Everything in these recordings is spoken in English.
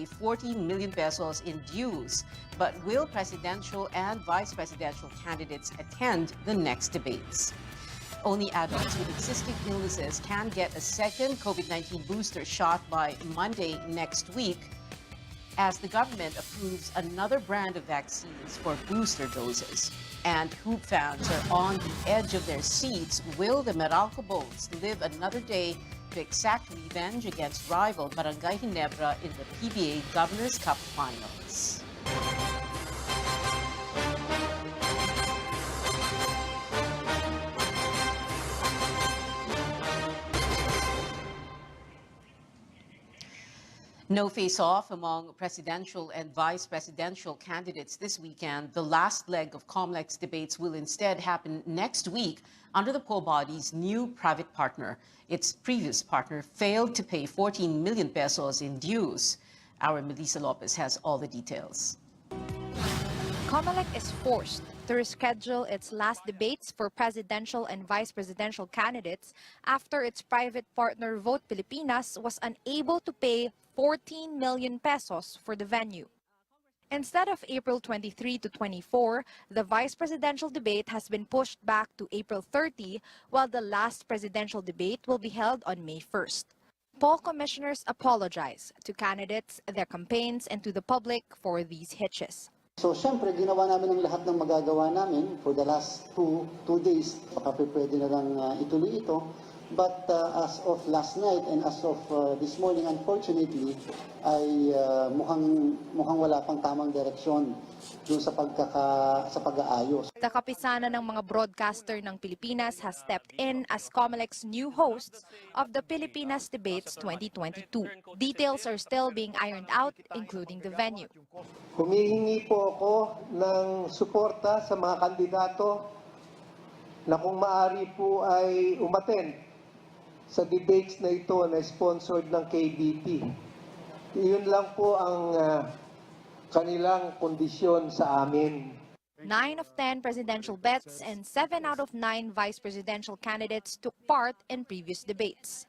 pay 14 million pesos in dues. But will presidential and vice presidential candidates attend the next debates? Only adults with existing illnesses can get a second COVID-19 booster shot by Monday next week, as the government approves another brand of vaccines for booster doses. And Hoop fans are on the edge of their seats. Will the Meralco Bolts live another day to exact revenge against rival Barangay Ginebra in the PBA Governor's Cup Finals? No face-off among presidential and vice presidential candidates this weekend. The last leg of COMELEC's debates will instead happen next week under the poll body's new private partner. Its previous partner failed to pay 14 million pesos in dues. Our Melissa Lopez has all the details. COMELEC is forced to reschedule its last debates for presidential and vice presidential candidates after its private partner Vote Pilipinas was unable to pay 14 million pesos for the venue. Instead of April 23 to 24, the vice presidential debate has been pushed back to April 30, while the last presidential debate will be held on May 1st. Poll commissioners apologize to candidates, their campaigns, and to the public for these hitches. So, siyempre, ginawa namin ang lahat ng magagawa namin for the last two days. Baka pwede na lang ituloy ito. But as of last night and as of this morning, unfortunately, ay mukhang wala pang tamang direksyon doon sa pag-aayos. The kapisanan ng mga broadcaster ng Pilipinas has stepped in as COMELEC's new hosts of the Pilipinas Debates 2022. Details are still being ironed out, including the venue. Humihingi po ako ng suporta sa mga kandidato na kung maaari po ay umattend sa debates na ito na sponsored ng KBP. Iyon lang po ang kanilang kondisyon sa amin. 9 of 10 presidential bets and 7 out of 9 vice presidential candidates took part in previous debates.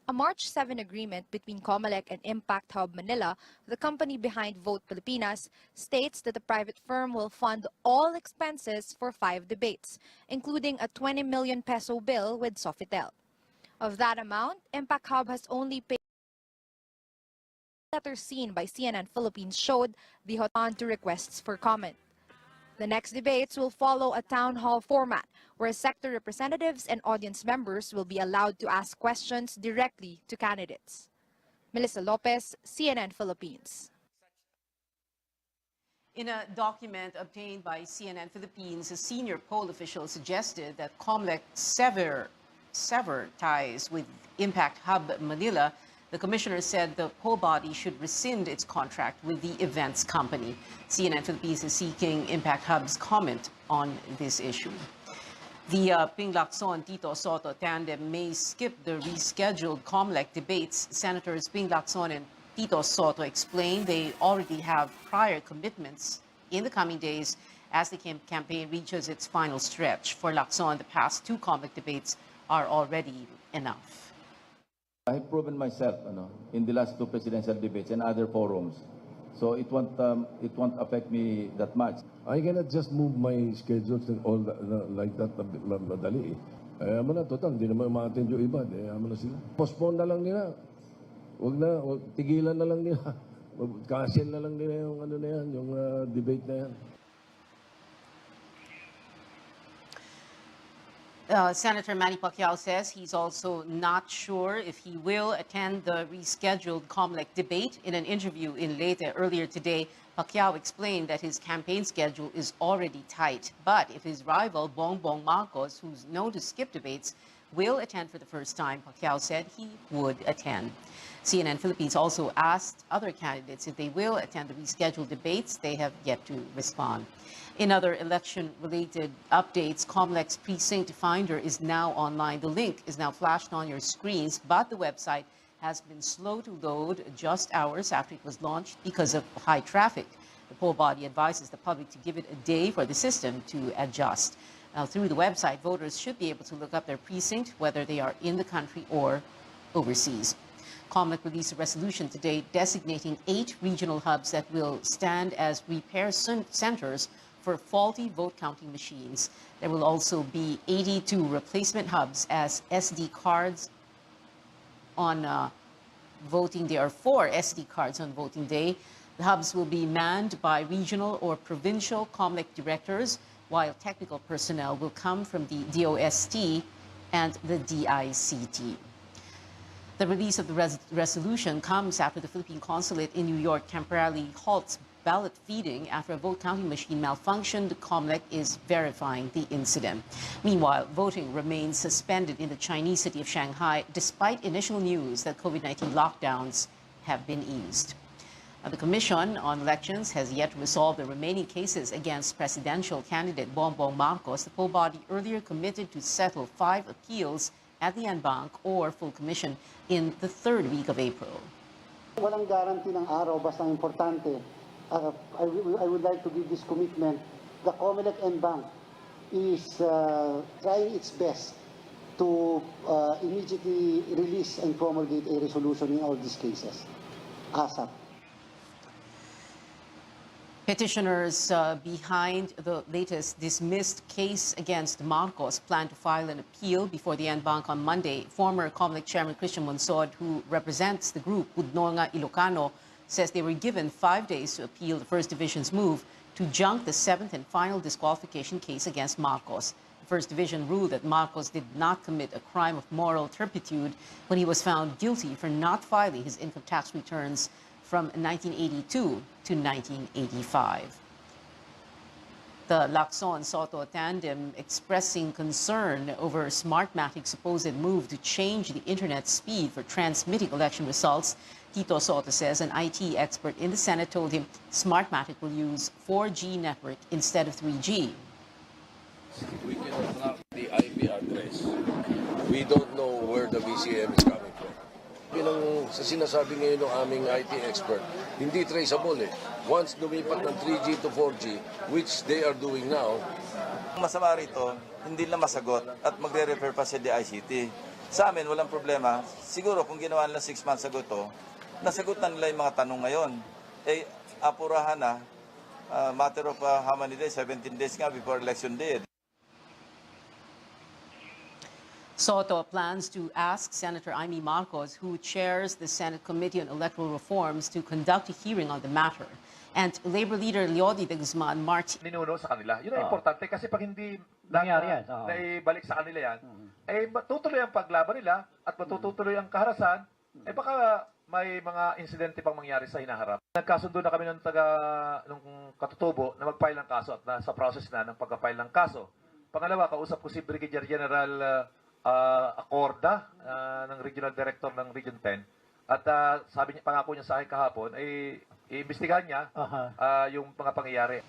A March 7 agreement between COMELEC and Impact Hub Manila, the company behind Vote Pilipinas, states that the private firm will fund all expenses for 5 debates, including a 20 million peso bill with Sofitel. Of that amount, Impact Hub has only paid. Letter seen by CNN Philippines showed the hot-on to requests for comment. The next debates will follow a town hall format where sector representatives and audience members will be allowed to ask questions directly to candidates. Melissa Lopez, CNN Philippines. In a document obtained by CNN Philippines, a senior poll official suggested that COMELEC sever ties with Impact Hub Manila. The commissioner said the poll body should rescind its contract with the events company. CNN Philippines is seeking Impact Hub's comment on this issue. The Ping Lacson-Tito Sotto tandem may skip the rescheduled COMELEC debates. Senators Ping Lacson and Tito Sotto explained they already have prior commitments in the coming days as the campaign reaches its final stretch. For Lacson, the past 2 COMELEC debates are already enough. I've proven myself in the last 2 presidential debates and other forums. So it won't affect me that much. I cannot just move my schedules and all like that madali. Ayaw mo na, total, hindi naman ma-attend yung iba. Ayaw mo na sila. Postpone na lang nila. Tigilan na lang nila. Cancel na lang nila yung yung debate na yan. Senator Manny Pacquiao says he's also not sure if he will attend the rescheduled COMELEC debate. In an interview in Leyte earlier today, Pacquiao explained that his campaign schedule is already tight. But if his rival, Bongbong Marcos, who's known to skip debates, will attend for the first time, Pacquiao said he would attend. CNN Philippines also asked other candidates if they will attend the rescheduled debates. They have yet to respond. In other election-related updates, COMELEC's precinct finder is now online. The link is now flashed on your screens, but the website has been slow to load just hours after it was launched because of high traffic. The poll body advises the public to give it a day for the system to adjust. Now, through the website, voters should be able to look up their precinct, whether they are in the country or overseas. COMELEC released a resolution today designating 8 regional hubs that will stand as repair centers for faulty vote counting machines. There will also be 82 replacement hubs as SD cards on voting day, or 4 SD cards on voting day. The hubs will be manned by regional or provincial COMELEC directors, while technical personnel will come from the DOST and the DICT. The release of the resolution comes after the Philippine consulate in New York temporarily halts ballot feeding after a vote counting machine malfunctioned. COMELEC is verifying the incident. Meanwhile, voting remains suspended in the Chinese city of Shanghai despite initial news that COVID-19 lockdowns have been eased. The Commission on Elections has yet to resolve the remaining cases against presidential candidate Bongbong Marcos. The full body earlier committed to settle 5 appeals at the en banc or full commission in the 3rd week of April. Walang guarantee ng araw, basta importante. I would like to give this commitment. The COMELEC en banc is trying its best to immediately release and promulgate a resolution in all these cases. ASAP. Petitioners behind the latest dismissed case against Marcos plan to file an appeal before the en banc on Monday. Former COMELEC Chairman Christian Monsod, who represents the group Pudnonga Ilocano, says they were given 5 days to appeal the First Division's move to junk the 7th and final disqualification case against Marcos. The First Division ruled that Marcos did not commit a crime of moral turpitude when he was found guilty for not filing his income tax returns from 1982 to 1985. The Lacson-Soto tandem expressing concern over Smartmatic's supposed move to change the internet speed for transmitting election results. Tito Soto says an IT expert in the Senate told him Smartmatic will use 4G network instead of 3G. We cannot track the IP address. We don't know where the VCM is coming from. Pinang sa sinasabi ngayon ng aming IT expert, hindi traceable eh. Once lumipat ng 3G to 4G, which they are doing now. Ang masama rito, hindi na masagot at magre-refer pa sa DICT. Sa amin, walang problema. Siguro kung ginawa nila 6 months ago to, nasagutan nila yung mga tanong ngayon. Eh, apurahan na, matter of how many days, 17 days nga before election day. Soto plans to ask Senator Amy Marcos, who chairs the Senate Committee on Electoral Reforms, to conduct a hearing on the matter. And Labor Leader Leody de Guzman marched. Ninuno sa kanila. Yun ang importante kasi pag hindi naibalik sa kanila yan, eh matutuloy ang paglaban nila at matutuloy ang kaharasan, eh baka may mga insidente pang mangyari sa hinaharap. Nagkasundo na kami nung katutubo na mag-file ng kaso at nasa process na ng pag-file ng kaso. Pangalawa, kausap ko si Brigadier General Acorda ng Regional Director ng Region 10 at sabi niya, pangako niya sa akin kahapon ay iimbestigahan niya yung mga pangyayari.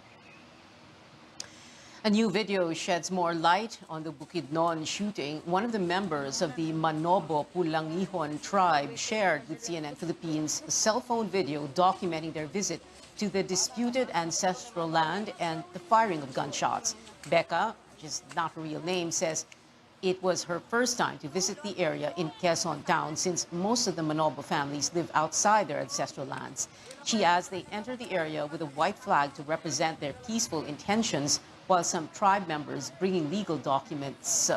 A new video sheds more light on the Bukidnon shooting. One of the members of the Manobo Pulangihon tribe shared with CNN Philippines a cell phone video documenting their visit to the disputed ancestral land and the firing of gunshots. Becca, which is not her real name, says it was her first time to visit the area in Quezon Town since most of the Manobo families live outside their ancestral lands. She adds they entered the area with a white flag to represent their peaceful intentions, while some tribe members bringing legal documents,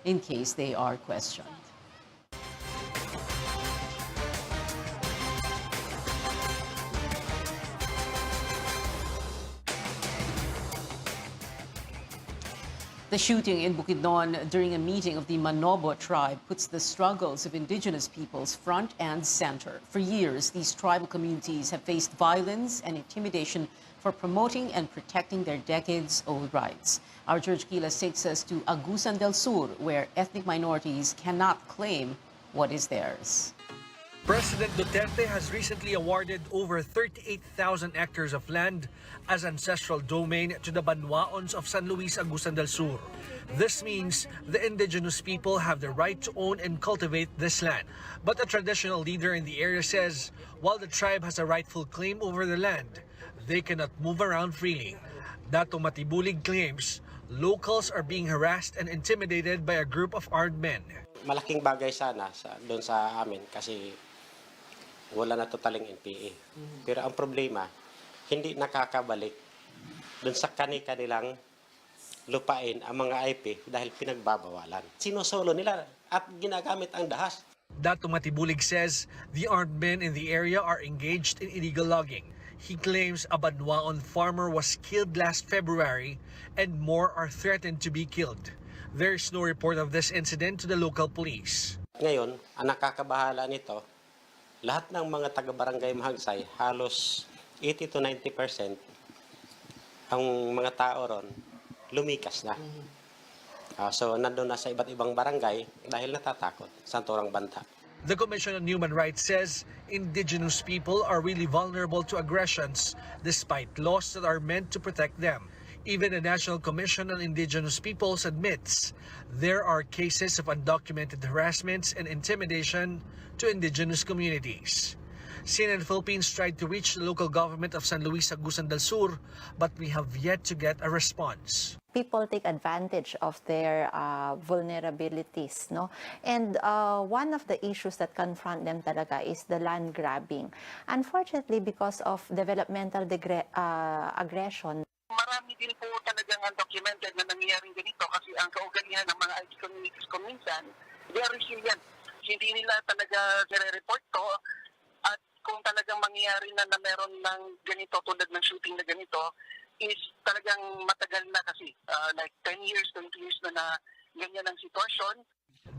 in case they are questioned. The shooting in Bukidnon during a meeting of the Manobo tribe puts the struggles of indigenous peoples front and center. For years, these tribal communities have faced violence and intimidation for promoting and protecting their decades-old rights. Our George Quilas takes us to Agusan del Sur, where ethnic minorities cannot claim what is theirs. President Duterte has recently awarded over 38,000 hectares of land as ancestral domain to the Banwaons of San Luis, Agusan del Sur. This means the indigenous people have the right to own and cultivate this land. But a traditional leader in the area says while the tribe has a rightful claim over the land, they cannot move around freely. Dato Matibulig claims locals are being harassed and intimidated by a group of armed men. malaking bagay sana doon sa amin kasi wala na totaling NPA. Pero ang problema, hindi nakakabalik doon sa kanilang lupain ang mga IP dahil pinagbabawalan. Sinusolo nila at ginagamit ang dahas. Dato Matibulig says the armed men in the area are engaged in illegal logging. He claims a Banwaon farmer was killed last February and more are threatened to be killed. There is no report of this incident to the local police. Ngayon, ang nakakabahala nito, lahat ng mga taga-barangay Mahagsay, halos 80 to 90% ang mga tao ron lumikas na. So nandun na sa iba't ibang barangay dahil natatakot sa turang banta. The Commission on Human Rights says indigenous people are really vulnerable to aggressions despite laws that are meant to protect them. Even the National Commission on Indigenous Peoples admits there are cases of undocumented harassments and intimidation to indigenous communities. CNN Philippines tried to reach the local government of San Luis Agusan del Sur, but we have yet to get a response. People take advantage of their vulnerabilities, no? And one of the issues that confront them talaga is the land grabbing. Unfortunately, because of developmental aggression. Marami din po talagang undocumented na nangyayaring ganito kasi ang kaugalian ng mga IT communities ko minsan, they are resilient. Hindi nila talaga nire-report to at kung talagang mangyayari na meron ng ganito tulad ng shooting na ganito, is talagang matagal na kasi, like 10 years, 20 years na ganyan ang sitwasyon.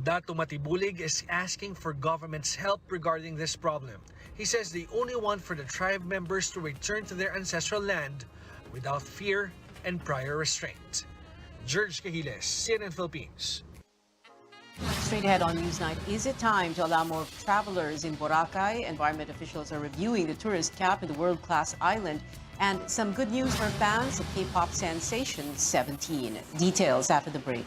Dato Matibulig is asking for government's help regarding this problem. He says they only want for the tribe members to return to their ancestral land without fear and prior restraint. George Cahiles, CNN Philippines. Straight ahead on Newsnight, is it time to allow more travelers in Boracay? Environment officials are reviewing the tourist cap in the world-class island. And some good news for fans of K-pop sensation 17. Details after the break.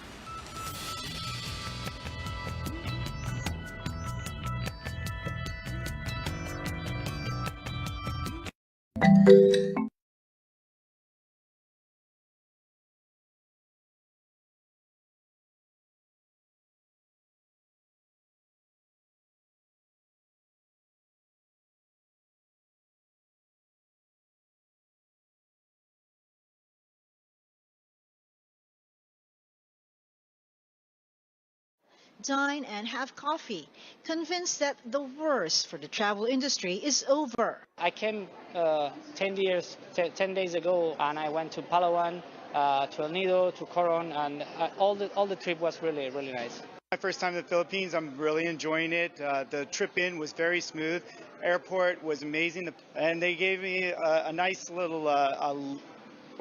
Dine and have coffee, convinced that the worst for the travel industry is over. I came 10 days ago, and I went to Palawan, to El Nido, to Coron, and all the trip was really nice. My first time in the Philippines, I'm really enjoying it. The trip in was very smooth. Airport was amazing, and they gave me a nice little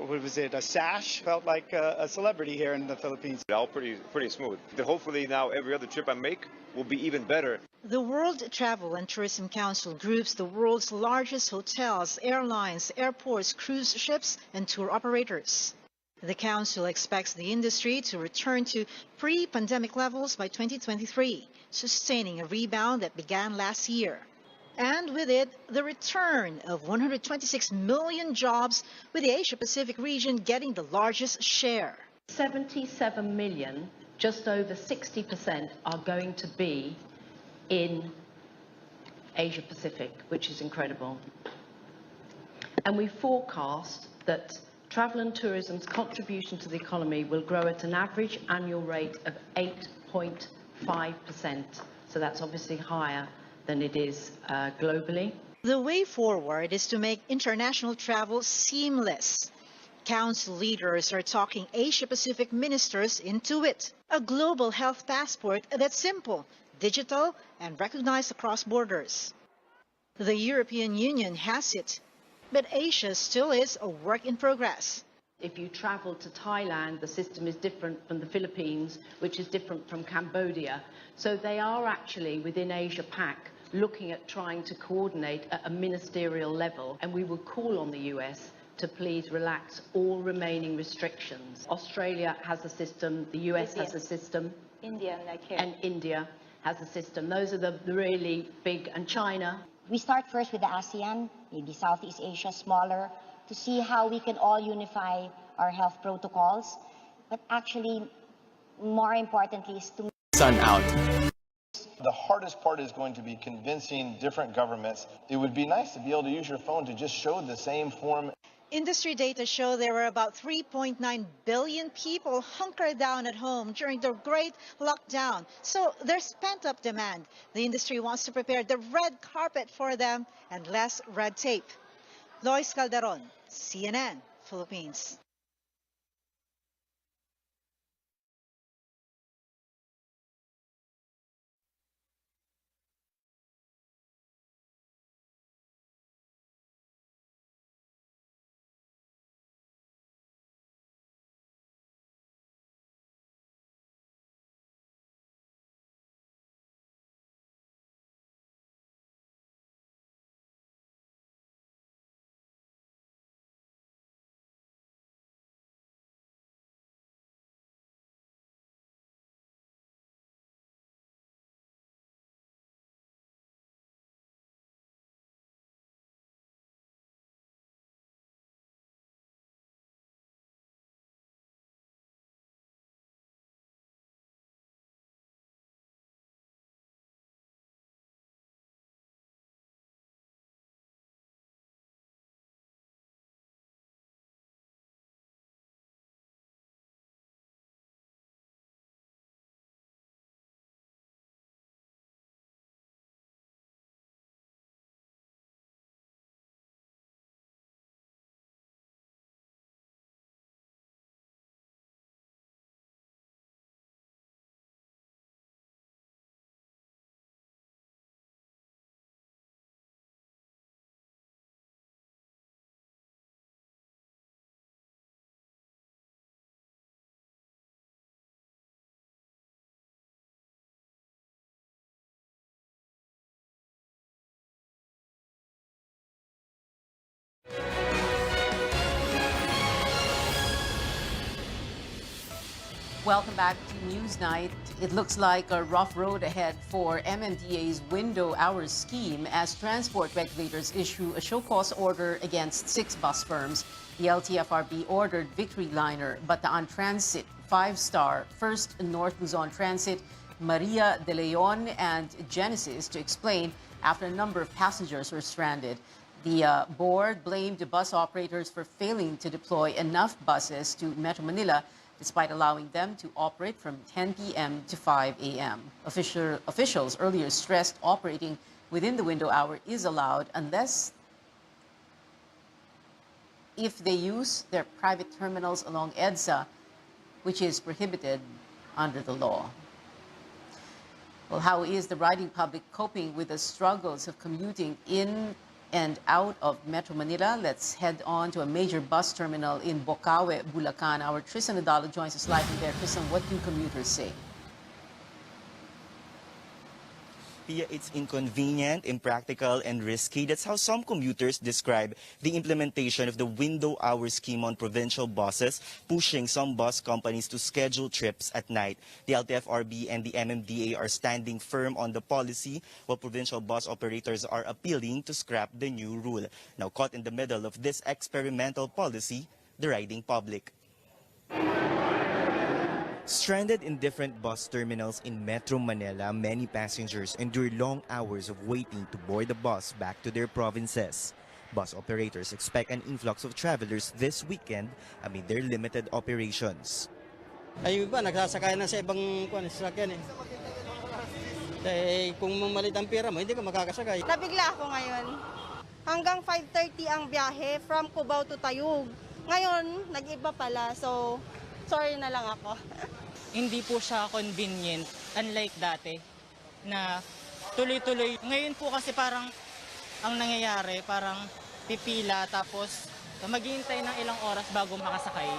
what was it, a sash? Felt like a celebrity here in the Philippines. All pretty smooth. Hopefully now every other trip I make will be even better. The World Travel and Tourism Council groups the world's largest hotels, airlines, airports, cruise ships, and tour operators. The council expects the industry to return to pre-pandemic levels by 2023, sustaining a rebound that began last year. And with it, the return of 126 million jobs, with the Asia-Pacific region getting the largest share. 77 million, just over 60%, are going to be in Asia-Pacific, which is incredible. And we forecast that travel and tourism's contribution to the economy will grow at an average annual rate of 8.5%. So that's obviously higher than it is globally. The way forward is to make international travel seamless. Council leaders are talking Asia-Pacific ministers into it. A global health passport that's simple, digital, and recognized across borders. The European Union has it, but Asia still is a work in progress. If you travel to Thailand, the system is different from the Philippines, which is different from Cambodia. So they are actually, within Asia-Pac, looking at trying to coordinate at a ministerial level. And we will call on the US to please relax all remaining restrictions. Australia has a system, the US has a system. India, like here. And India has a system. Those are the really big, and China. We start first with the ASEAN, maybe Southeast Asia, smaller, to see how we can all unify our health protocols. But actually, more importantly, is to... Sun out. The hardest part is going to be convincing different governments. It would be nice to be able to use your phone to just show the same form. Industry data show there were about 3.9 billion people hunkered down at home during the great lockdown. So there's pent-up demand. The industry wants to prepare the red carpet for them and less red tape. Lois Calderon, CNN, Philippines. Welcome back to Newsnight. It looks like a rough road ahead for MMDA's window hours scheme as transport regulators issue a show-cause order against 6 bus firms. The LTFRB ordered Victory Liner, Bataan Transit, 5-Star, First North Luzon Transit, Maria de Leon, and Genesis to explain after a number of passengers were stranded. The board blamed the bus operators for failing to deploy enough buses to Metro Manila, despite allowing them to operate from 10 p.m. to 5 a.m. Officials earlier stressed operating within the window hour is allowed unless if they use their private terminals along EDSA, which is prohibited under the law. Well, how is the riding public coping with the struggles of commuting in and out of Metro Manila? Let's head on to a major bus terminal in Bocaue, Bulacan. Our Tristan Adalo joins us live from there. Tristan, what do commuters say? It's inconvenient, impractical, and risky. That's how some commuters describe the implementation of the window hour scheme on provincial buses, pushing some bus companies to schedule trips at night. The LTFRB and the MMDA are standing firm on the policy, while provincial bus operators are appealing to scrap the new rule. Now caught in the middle of this experimental policy, the riding public. Stranded in different bus terminals in Metro Manila, many passengers endure long hours of waiting to board the bus back to their provinces. Bus operators expect an influx of travelers this weekend amid their limited operations. Ay iba, nagsasakay na sa ibang sasakyan eh. Dahil kung mamalit ang pera mo, hindi ka makakasakay. Nabigla ako ngayon. Hanggang 5:30 ang biyahe from Cubao to Tayug. Ngayon, nag-iba pala. So, sorry na lang ako. Hindi po siya convenient, unlike dati, na tuloy-tuloy. Ngayon po kasi parang ang nangyayari, parang pipila tapos maghihintay ng ilang oras bago makasakay.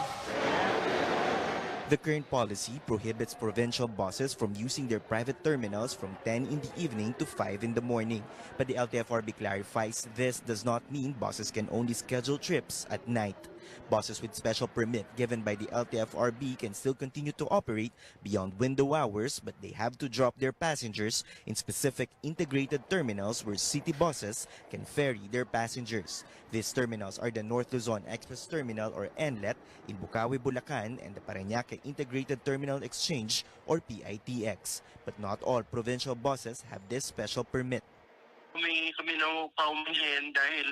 The current policy prohibits provincial buses from using their private terminals from 10 in the evening to 5 in the morning. But the LTFRB clarifies this does not mean buses can only schedule trips at night. Buses with special permit given by the LTFRB can still continue to operate beyond window hours, but they have to drop their passengers in specific integrated terminals where city buses can ferry their passengers. These terminals are the North Luzon Express Terminal or NLET in Bukawi, Bulacan and the Parañaque Integrated Terminal Exchange or PITX. But not all provincial buses have this special permit. Humingi kami ng paumanhin dahil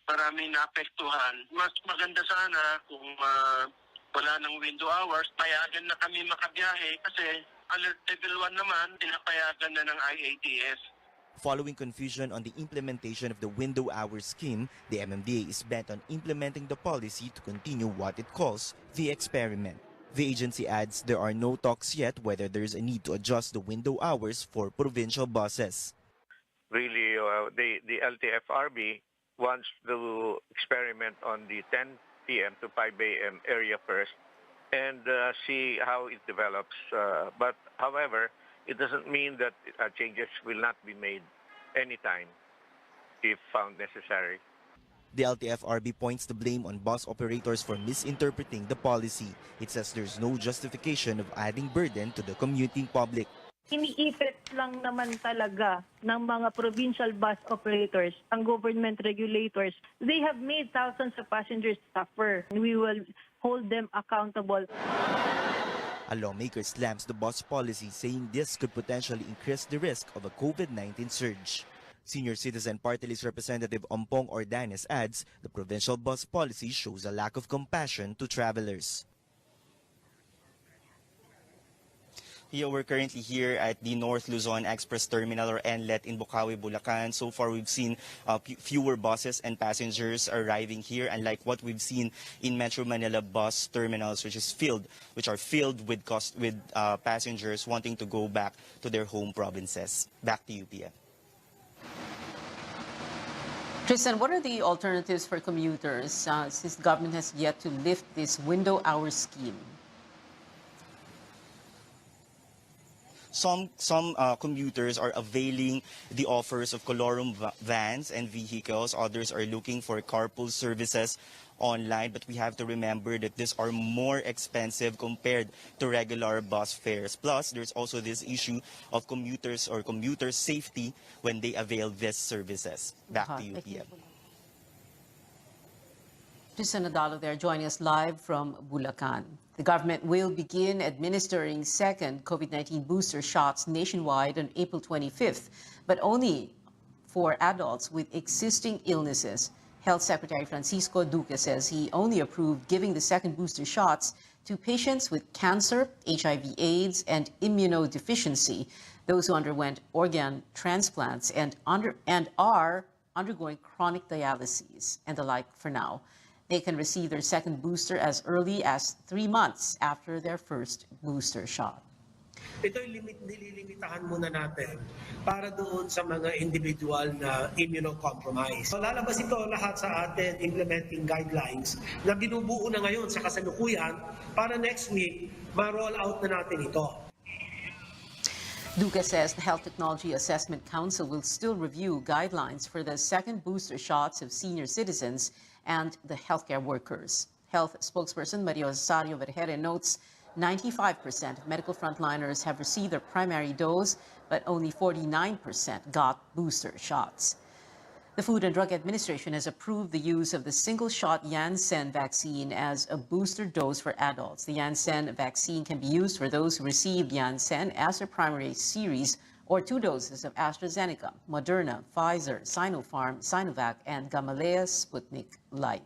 marami naapektuhan. Mas maganda sana kung wala ng window hours, payagan na kami makabiyahe kasi alert level 1 naman, pinapayagan na ng IATF. Following confusion on the implementation of the window hour scheme, the MMDA is bent on implementing the policy to continue what it calls the experiment. The agency adds there are no talks yet whether there is a need to adjust the window hours for provincial buses. Really, the LTFRB wants to experiment on the 10 p.m. to 5 a.m. area first and see how it develops. But however, it doesn't mean that changes will not be made anytime if found necessary. The LTFRB points the blame on bus operators for misinterpreting the policy. It says there's no justification of adding burden to the commuting public. Iniipit lang naman talaga ng mga provincial bus operators, ang government regulators. They have made thousands of passengers suffer. We will hold them accountable. A lawmaker slams the bus policy, saying this could potentially increase the risk of a COVID-19 surge. Senior Citizen Party List Representative Ompong Ordanes adds the provincial bus policy shows a lack of compassion to travelers. Here, we're currently here at the North Luzon Express Terminal or NLET in Bukawi, Bulacan. So far, we've seen fewer buses and passengers arriving here, unlike what we've seen in Metro Manila bus terminals, which are filled with passengers wanting to go back to their home provinces. Back to you, Pia. Tristan, what are the alternatives for commuters since the government has yet to lift this window hour scheme? Some commuters are availing the offers of colorum vans and vehicles. Others are looking for carpool services online, but we have to remember that these are more expensive compared to regular bus fares. Plus, there's also this issue of commuters or commuter safety when they avail these services. Back to you, Pia. Tristan Nadalo there joining us live from Bulacan. The government will begin administering second COVID-19 booster shots nationwide on April 25th, but only for adults with existing illnesses. Health Secretary Francisco Duque says he only approved giving the second booster shots to patients with cancer, HIV/AIDS, and immunodeficiency, those who underwent organ transplants and are undergoing chronic dialysis and the like for now. They can receive their second booster as early as 3 months after their first booster shot. Ito'y nililimitahan muna natin para doon sa mga individual na immunocompromised. So, lalabas ito lahat sa atin implementing guidelines na binubuo na ngayon sa kasalukuyan para next week ma-roll out na natin ito. Duque says the Health Technology Assessment Council will still review guidelines for the second booster shots of senior citizens and the healthcare workers. Health spokesperson Maria Rosario Vergere notes 95% of medical frontliners have received their primary dose, but only 49% got booster shots. The Food and Drug Administration has approved the use of the single-shot Janssen vaccine as a booster dose for adults. The Janssen vaccine can be used for those who received Janssen as their primary series or 2 doses of AstraZeneca, Moderna, Pfizer, Sinopharm, Sinovac, and Gamaleya Sputnik Light.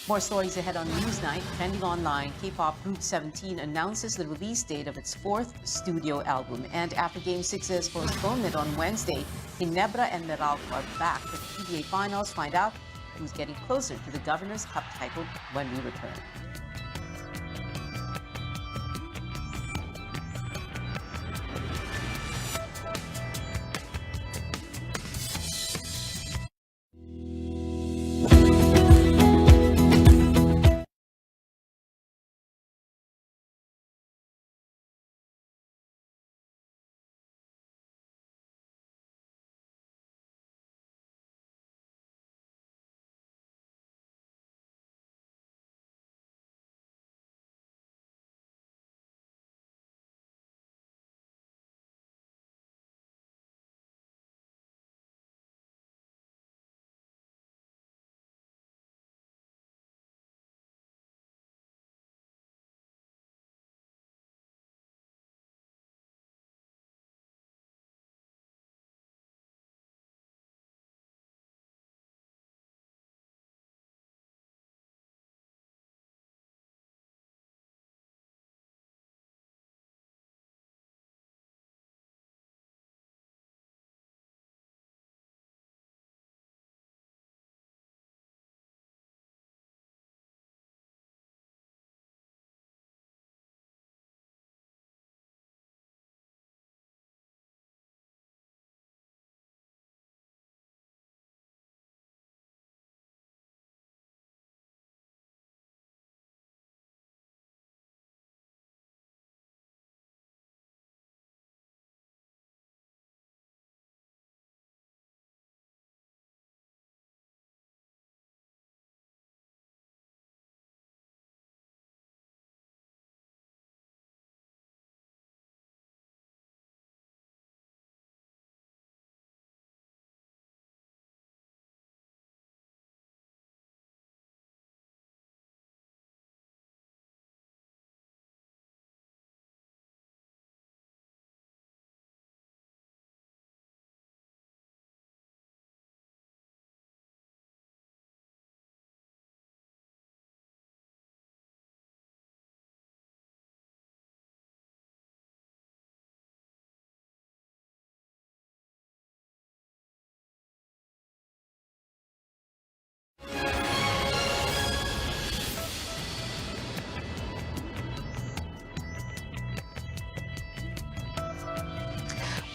More stories ahead on Newsnight. Trending online, K-pop group 17 announces the release date of its 4th studio album. And after Game 6's postponement on Wednesday, Ginebra and Meralco are back for the PBA Finals. Find out who's getting closer to the Governor's Cup title when we return.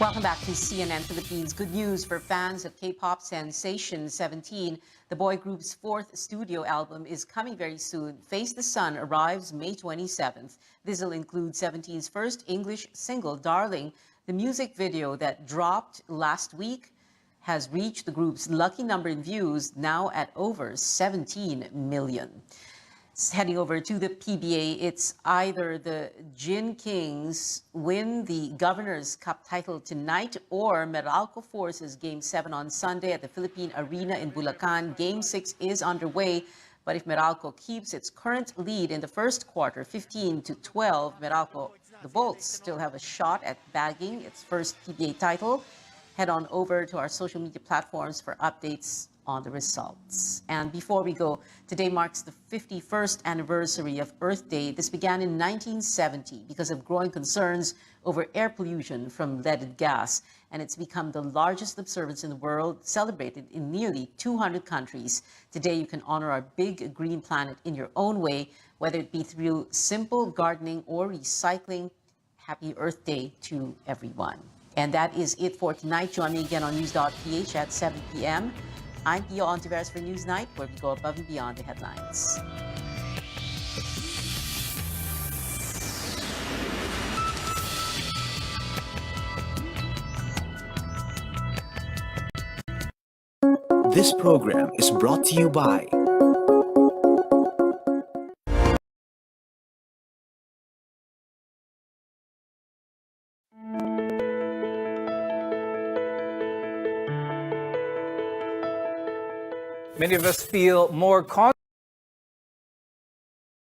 Welcome back to CNN Philippines. Good news for fans of K-pop sensation 17. The boy group's fourth studio album is coming very soon. Face the Sun arrives May 27th. This will include 17's first English single, Darling. The music video that dropped last week has reached the group's lucky number in views, now at over 17 million. Heading over to the PBA, it's either the Gin Kings win the Governor's Cup title tonight or Meralco Forces Game 7 on Sunday at the Philippine Arena in Bulacan. Game 6 is underway, but if Meralco keeps its current lead in the first quarter, 15-12, Meralco, the Bolts, still have a shot at bagging its first PBA title. Head on over to our social media platforms for updates on the results. And before we go, today marks the 51st anniversary of Earth Day. This began in 1970 because of growing concerns over air pollution from leaded gas. And it's become the largest observance in the world, celebrated in nearly 200 countries. Today, you can honor our big green planet in your own way, whether it be through simple gardening or recycling. Happy Earth Day to everyone. And that is it for tonight. Join me again on News.ph at 7 p.m. I'm Pio Ontiveros for Newsnight, where we go above and beyond the headlines. This program is brought to you by Many of us feel more confident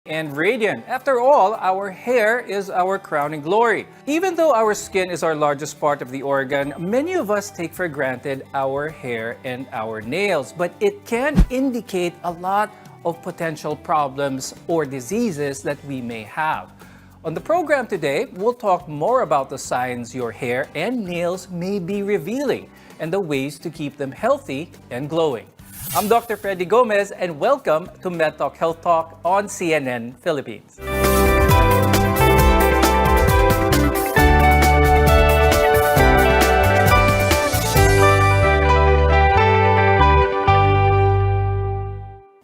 and radiant. After all, our hair is our crowning glory. Even though our skin is our largest part of the organ, many of us take for granted our hair and our nails. But it can indicate a lot of potential problems or diseases that we may have. On the program today, we'll talk more about the signs your hair and nails may be revealing and the ways to keep them healthy and glowing. I'm Dr. Freddy Gomez, and welcome to MedTalk Health Talk on CNN Philippines.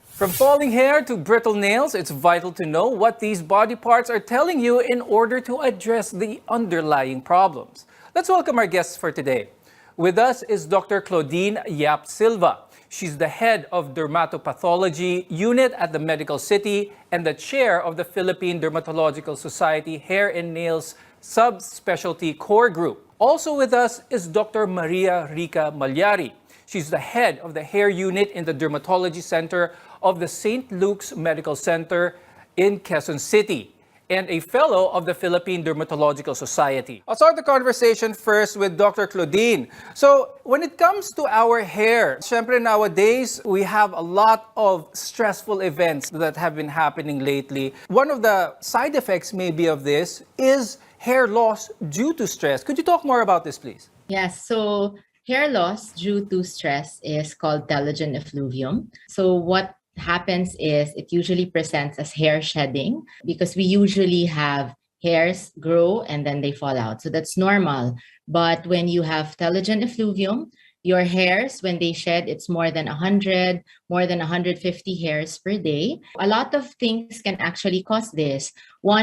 From falling hair to brittle nails, it's vital to know what these body parts are telling you in order to address the underlying problems. Let's welcome our guests for today. With us is Dr. Claudine Yap Silva. She's the head of Dermatopathology Unit at the Medical City and the chair of the Philippine Dermatological Society Hair and Nails Subspecialty Core Group. Also with us is Dr. Maria Rica Malyari. She's the head of the hair unit in the Dermatology Center of the St. Luke's Medical Center in Quezon City and a fellow of the Philippine Dermatological Society. I'll start the conversation first with Dr. Claudine. So when it comes to our hair, syempre nowadays, we have a lot of stressful events that have been happening lately. One of the side effects maybe of this is hair loss due to stress. Could you talk more about this, please? Yes, so hair loss due to stress is called telogen effluvium. So what happens is it usually presents as hair shedding because we usually have hairs grow and then they fall out. So that's normal. But when you have telogen effluvium, your hairs, when they shed, it's more than 100, more than 150 hairs per day. A lot of things can actually cause this. One,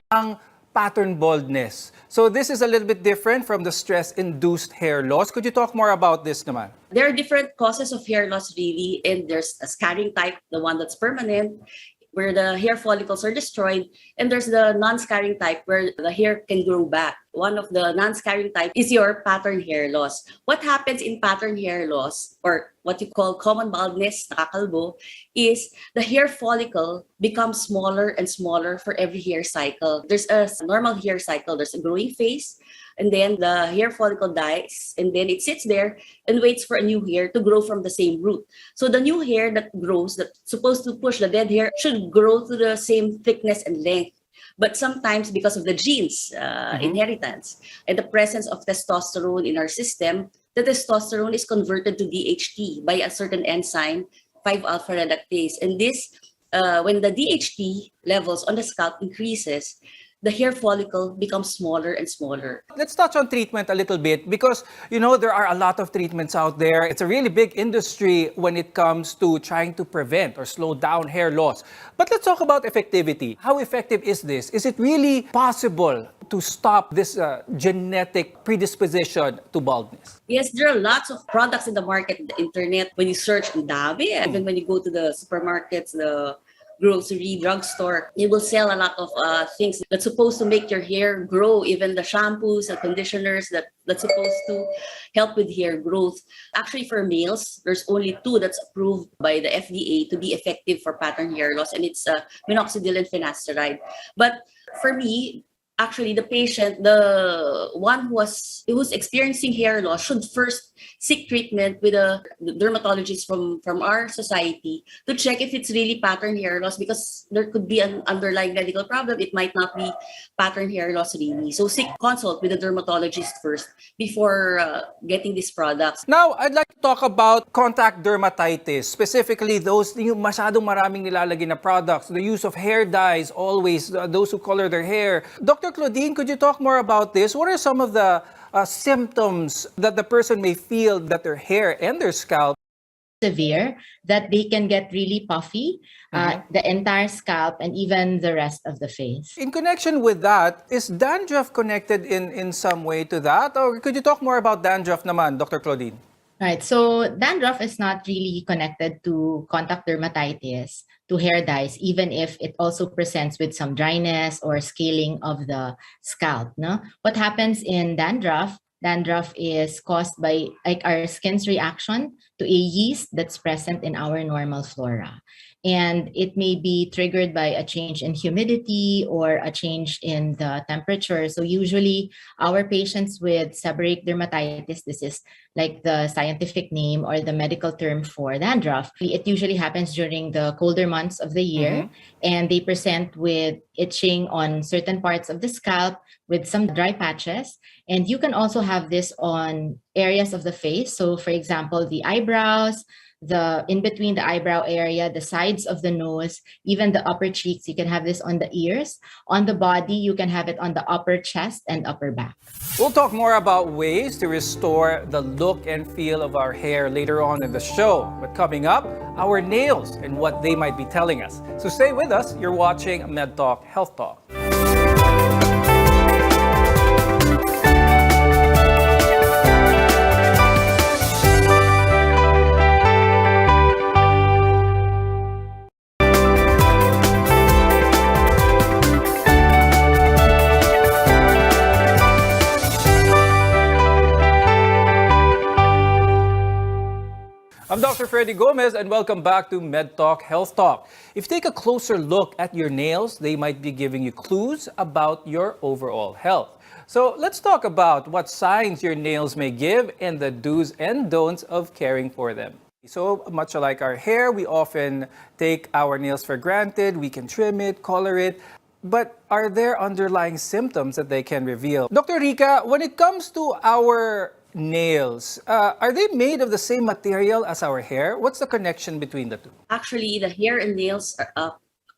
pattern baldness. So this is a little bit different from the stress-induced hair loss. Could you talk more about this naman? There are different causes of hair loss really, and there's a scarring type, the one that's permanent, where the hair follicles are destroyed, and there's the non-scarring type where the hair can grow back. One of the non-scarring type is your pattern hair loss. What happens in pattern hair loss, or what you call common baldness, nakakalbo, is the hair follicle becomes smaller and smaller for every hair cycle. There's a normal hair cycle. There's a growing phase, and then the hair follicle dies, and then it sits there and waits for a new hair to grow from the same root. So the new hair that grows, that's supposed to push the dead hair, should grow to the same thickness and length. But sometimes because of the genes, inheritance, and the presence of testosterone in our system, the testosterone is converted to DHT by a certain enzyme, 5-alpha reductase. And this, when the DHT levels on the scalp increases, the hair follicle becomes smaller and smaller. Let's touch on treatment a little bit because, there are a lot of treatments out there. It's a really big industry when it comes to trying to prevent or slow down hair loss. But let's talk about effectivity. How effective is this? Is it really possible to stop this genetic predisposition to baldness? Yes, there are lots of products in the market, the internet. When you search, ang dami. Even when you go to the supermarkets, the grocery, drugstore, they will sell a lot of things that's supposed to make your hair grow. Even the shampoos and conditioners that's supposed to help with hair growth. Actually, for males, there's only 2 that's approved by the FDA to be effective for pattern hair loss, and it's minoxidil and finasteride. But for me, actually, the patient, the one who's experiencing hair loss, should first seek treatment with a dermatologist from our society to check if it's really pattern hair loss, because there could be an underlying medical problem. It might not be pattern hair loss really. So seek consult with a dermatologist first before getting these products. Now, I'd like to talk about contact dermatitis, specifically those yung masyadong maraming nilalagay na products, the use of hair dyes, always those who color their hair. Dr. Claudine, could you talk more about this? What are some of the symptoms that the person may feel that their hair and their scalp severe, that they can get really puffy, the entire scalp, and even the rest of the face. In connection with that, is dandruff connected in some way to that? Or could you talk more about dandruff naman, Dr. Claudine? Right, so dandruff is not really connected to contact dermatitis, to hair dyes, even if it also presents with some dryness or scaling of the scalp. No? What happens in dandruff is caused by our skin's reaction to a yeast that's present in our normal flora. And it may be triggered by a change in humidity or a change in the temperature. So usually our patients with seborrheic dermatitis, this is like the scientific name or the medical term for dandruff. It usually happens during the colder months of the year, and they present with itching on certain parts of the scalp with some dry patches. And you can also have this on areas of the face. So for example, the eyebrows, the in between the eyebrow area, the sides of the nose, even the upper cheeks. You can have this on the ears. On the body, you can have it on the upper chest and upper back. We'll talk more about ways to restore the look and feel of our hair later on in the show. But coming up, our nails and what they might be telling us. So stay with us. You're watching MedTalk Health Talk. I'm Dr. Freddy Gomez and welcome back to MedTalk Health Talk. If you take a closer look at your nails, they might be giving you clues about your overall health. So let's talk about what signs your nails may give and the do's and don'ts of caring for them. So much like our hair, we often take our nails for granted. We can trim it, color it. But are there underlying symptoms that they can reveal? Dr. Rica, when it comes to our nails, are they made of the same material as our hair? What's the connection between the two? Actually, the hair and nails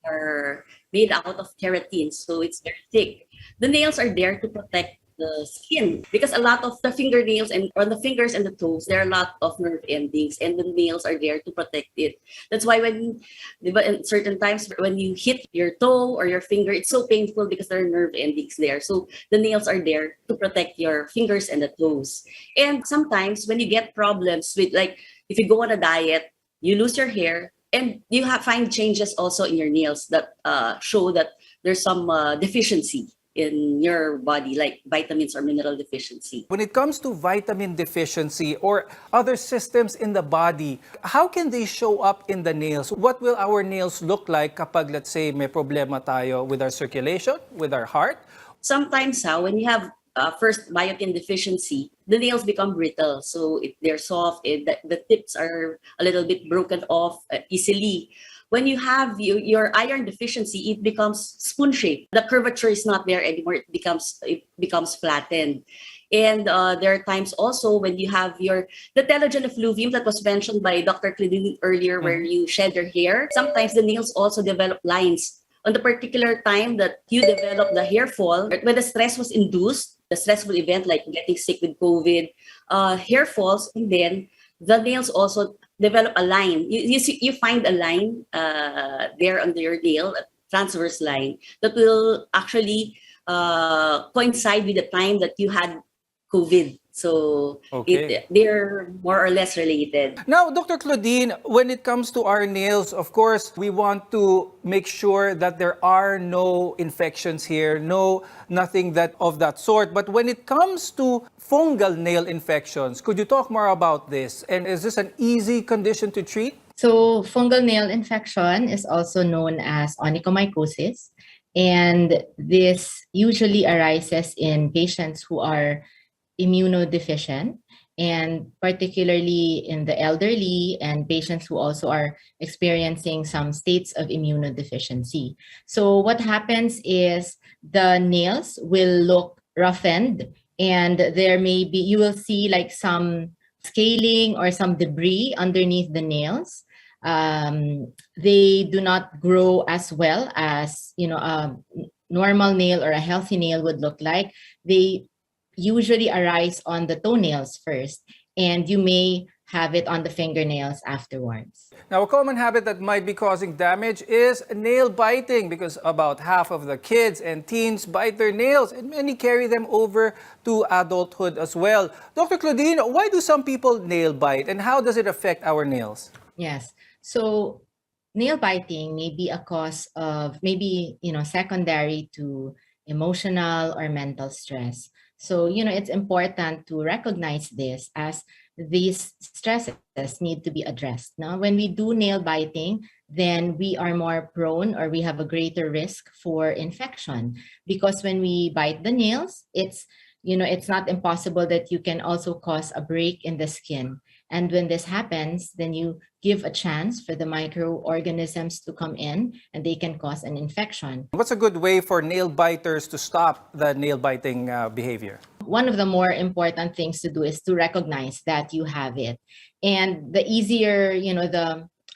are made out of keratin, so it's very thick. The nails are there to protect the skin because a lot of the fingernails and on the fingers and the toes, there are a lot of nerve endings, and the nails are there to protect it. That's why when certain times when you hit your toe or your finger, it's so painful because there are nerve endings there. So the nails are there to protect your fingers and the toes. And sometimes when you get problems with, like, if you go on a diet, you lose your hair, and you find changes also in your nails that show that there's some deficiency in your body, like vitamins or mineral deficiency. When it comes to vitamin deficiency or other systems in the body, how can they show up in the nails? What will our nails look like kapag, let's say, may problema tayo with our circulation, with our heart? Sometimes when you have first biotin deficiency, the nails become brittle. So if they're soft, the tips are a little bit broken off easily. When you have your iron deficiency, it becomes spoon-shaped. The curvature is not there anymore. It becomes flattened. And there are times also when you have the telogen effluvium that was mentioned by Dr. Claudine earlier, where you shed your hair. Sometimes the nails also develop lines on the particular time that you develop the hair fall, when the stress was induced, the stressful event like getting sick with COVID, hair falls, and then the nails also develop a line. You find a line there under your nail, a transverse line, that will actually coincide with the time that you had COVID. So they're more or less related. Now, Dr. Claudine, when it comes to our nails, of course, we want to make sure that there are no infections here, nothing of that sort. But when it comes to fungal nail infections, could you talk more about this? And is this an easy condition to treat? So fungal nail infection is also known as onychomycosis. And this usually arises in patients who are immunodeficient, and particularly in the elderly and patients who also are experiencing some states of immunodeficiency. So what happens is the nails will look roughened, and you will see like some scaling or some debris underneath the nails. They do not grow as well as a normal nail or a healthy nail would look like. They usually arise on the toenails first, and you may have it on the fingernails afterwards. Now, a common habit that might be causing damage is nail biting, because about half of the kids and teens bite their nails, and many carry them over to adulthood as well. Dr. Claudine, why do some people nail bite, and how does it affect our nails? Yes. So nail biting may be a cause of secondary to emotional or mental stress. So, it's important to recognize this, as these stresses need to be addressed. Now, when we do nail biting, then we are more prone, or we have a greater risk for infection, because when we bite the nails, it's not impossible that you can also cause a break in the skin. And when this happens, then you give a chance for the microorganisms to come in, and they can cause an infection. What's a good way for nail biters to stop the nail biting behavior? One of the more important things to do is to recognize that you have it. And the easier,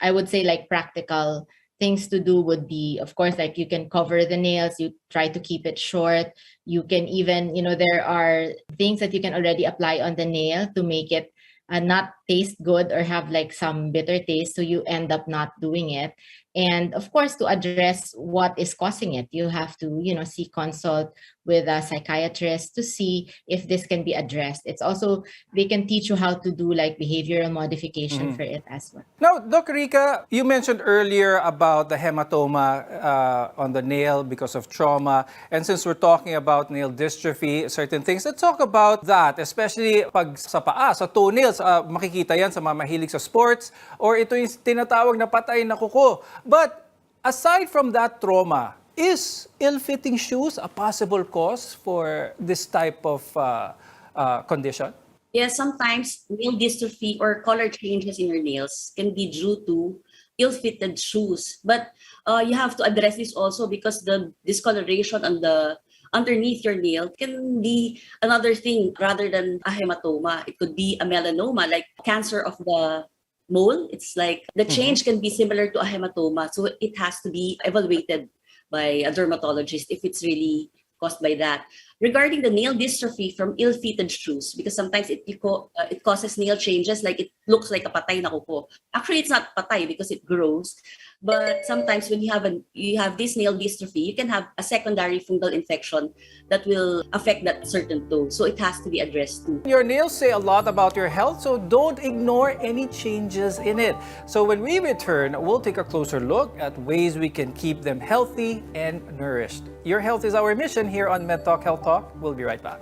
I would say like practical things to do would be, of course, like you can cover the nails, you try to keep it short. You can even, there are things that you can already apply on the nail to make it not taste good or have like some bitter taste, so you end up not doing it. And of course, to address what is causing it, you have to, seek consult with a psychiatrist to see if this can be addressed. It's also, they can teach you how to do like behavioral modification for it as well. Now, Dr. Rica, you mentioned earlier about the hematoma on the nail because of trauma. And since we're talking about nail dystrophy, certain things, let's talk about that, especially pag sa paa, sa toenails, makikita yan sa mga mahilig sa sports, or ito yung tinatawag na patay na kuko. But aside from that trauma, is ill-fitting shoes a possible cause for this type of condition? Yes, sometimes nail dystrophy or color changes in your nails can be due to ill-fitted shoes. But you have to address this also, because the discoloration on the underneath your nail can be another thing rather than a hematoma. It could be a melanoma, like cancer of the mole. It's like the change can be similar to a hematoma. So it has to be evaluated by a dermatologist if it's really caused by that. Regarding the nail dystrophy from ill-fitted shoes, because sometimes it causes nail changes, like it looks like a patay na kuko. Actually, it's not patay because it grows. But sometimes when you have this nail dystrophy, you can have a secondary fungal infection that will affect that certain toe. So it has to be addressed too. Your nails say a lot about your health, so don't ignore any changes in it. So when we return, we'll take a closer look at ways we can keep them healthy and nourished. Your health is our mission here on MedTalk Health Talk. We'll be right back.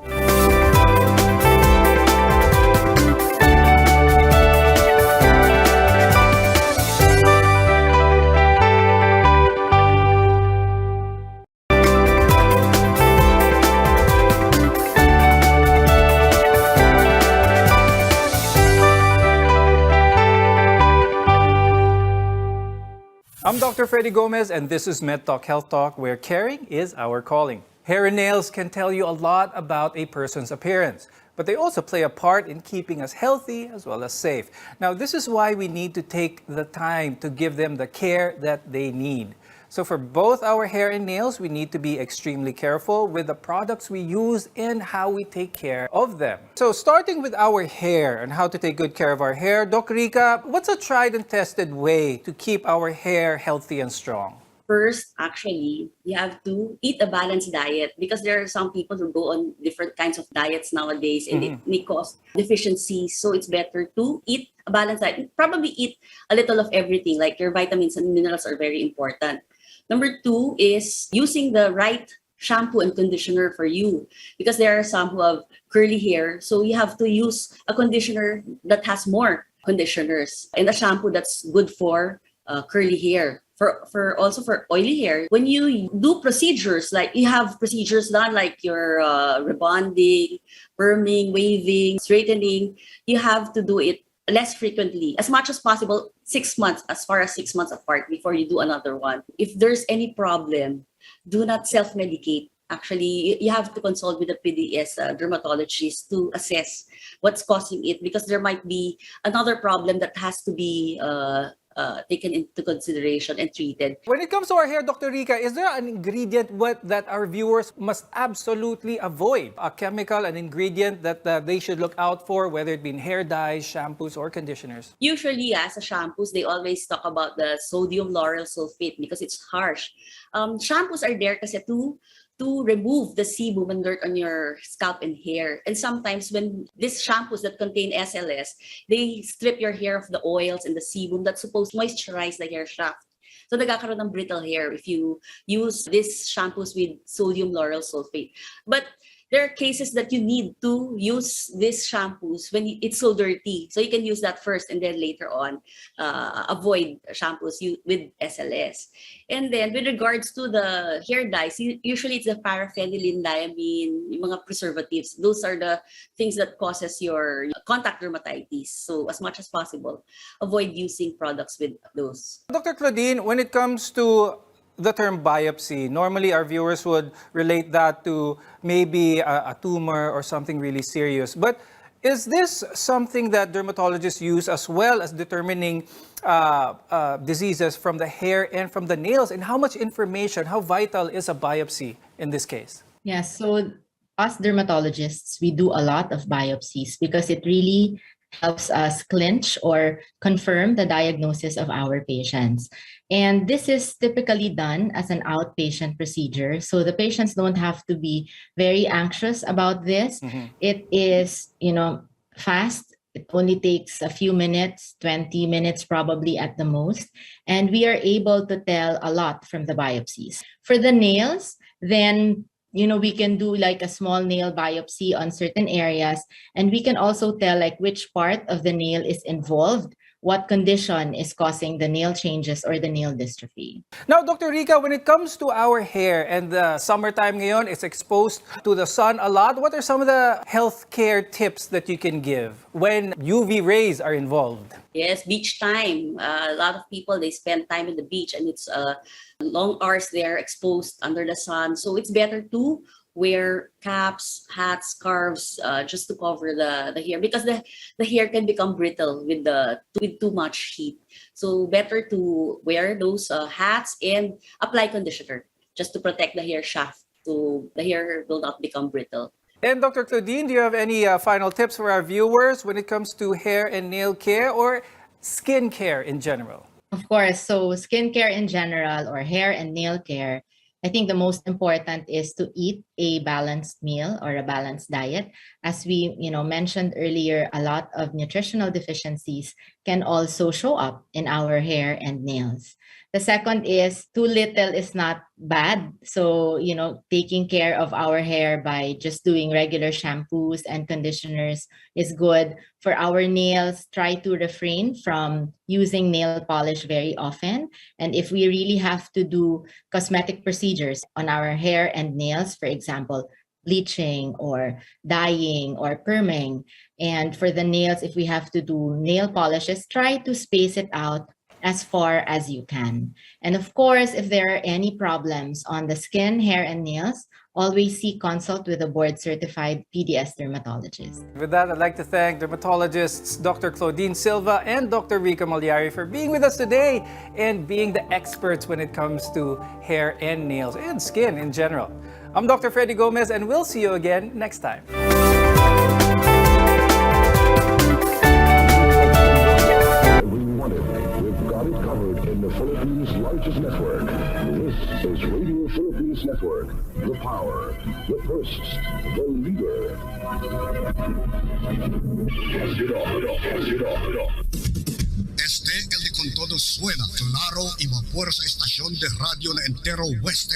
I'm Dr. Freddy Gomez, and this is MedTalk Health Talk, where caring is our calling. Hair and nails can tell you a lot about a person's appearance, but they also play a part in keeping us healthy as well as safe. Now, this is why we need to take the time to give them the care that they need. So for both our hair and nails, we need to be extremely careful with the products we use and how we take care of them. So starting with our hair and how to take good care of our hair, Doc Rica, what's a tried and tested way to keep our hair healthy and strong? First, actually, you have to eat a balanced diet because there are some people who go on different kinds of diets nowadays and it may cause deficiencies. So it's better to eat a balanced diet. Probably eat a little of everything, like your vitamins and minerals are very important. Number two is using the right shampoo and conditioner for you because there are some who have curly hair. So you have to use a conditioner that has more conditioners and a shampoo that's good for curly hair. For also for oily hair, when you do procedures, like you have procedures done like your rebonding, perming, waving, straightening, you have to do it less frequently, as much as possible, 6 months, as far as 6 months apart before you do another one. If there's any problem, do not self-medicate. Actually, you have to consult with a PDS dermatologist to assess what's causing it because there might be another problem that has to be taken into consideration and treated. When it comes to our hair, Dr. Rica, is there an ingredient that our viewers must absolutely avoid? A chemical, an ingredient that they should look out for, whether it be in hair dyes, shampoos, or conditioners? Usually, as a shampoos, they always talk about the sodium lauryl sulfate because it's harsh. Shampoos are there kasi to remove the sebum and dirt on your scalp and hair. And sometimes when these shampoos that contain SLS, they strip your hair of the oils and the sebum that's supposed to moisturize the hair shaft. So nagkakaroon ng brittle hair if you use these shampoos with sodium lauryl sulfate. But there are cases that you need to use these shampoos when it's so dirty. So you can use that first and then later on avoid shampoos with SLS. And then with regards to the hair dyes, usually it's the paraphenylenediamine, yung mga preservatives. Those are the things that causes your contact dermatitis. So as much as possible, avoid using products with those. Dr. Claudine, when it comes to the term biopsy, normally our viewers would relate that to maybe a tumor or something really serious. But is this something that dermatologists use as well as determining diseases from the hair and from the nails? And how much information, how vital is a biopsy in this case? Yes, so us dermatologists, we do a lot of biopsies because it really helps us clinch or confirm the diagnosis of our patients. And this is typically done as an outpatient procedure. So the patients don't have to be very anxious about this. It is, fast. It only takes a few minutes, 20 minutes probably at the most. And we are able to tell a lot from the biopsies. For the nails, then we can do like a small nail biopsy on certain areas, and we can also tell like which part of the nail is involved, what condition is causing the nail changes or the nail dystrophy. Now, Dr. Rica, when it comes to our hair and the summertime ngayon, it's exposed to the sun a lot. What are some of the healthcare tips that you can give when UV rays are involved? Yes, beach time. A lot of people, they spend time in the beach and it's long hours there exposed under the sun. So it's better to wear caps, hats, scarves, just to cover the hair because the hair can become brittle with too much heat. So better to wear those hats and apply conditioner just to protect the hair shaft so the hair will not become brittle. And Dr. Claudine, do you have any final tips for our viewers when it comes to hair and nail care or skin care in general? Of course, so skincare in general or hair and nail care, I think the most important is to eat a balanced meal or a balanced diet. As we mentioned earlier, a lot of nutritional deficiencies can also show up in our hair and nails. The second is too little is not bad. So, taking care of our hair by just doing regular shampoos and conditioners is good. For our nails, try to refrain from using nail polish very often. And if we really have to do cosmetic procedures on our hair and nails, for example, bleaching or dyeing or perming, and for the nails, if we have to do nail polishes, try to space it out as far as you can. And of course, if there are any problems on the skin, hair, and nails, always seek consult with a board-certified PDS dermatologist. With that, I'd like to thank dermatologists Dr. Claudine Silva and Dr. Rica Malyari for being with us today and being the experts when it comes to hair and nails and skin in general. I'm Dr. Freddy Gomez, and we'll see you again next time. We've got it covered in the Philippines' largest network. This is Radio Philippines Network. The power, the first, the leader. El de Con Todo suena claro y vapor sa estasyon de radio na entero Western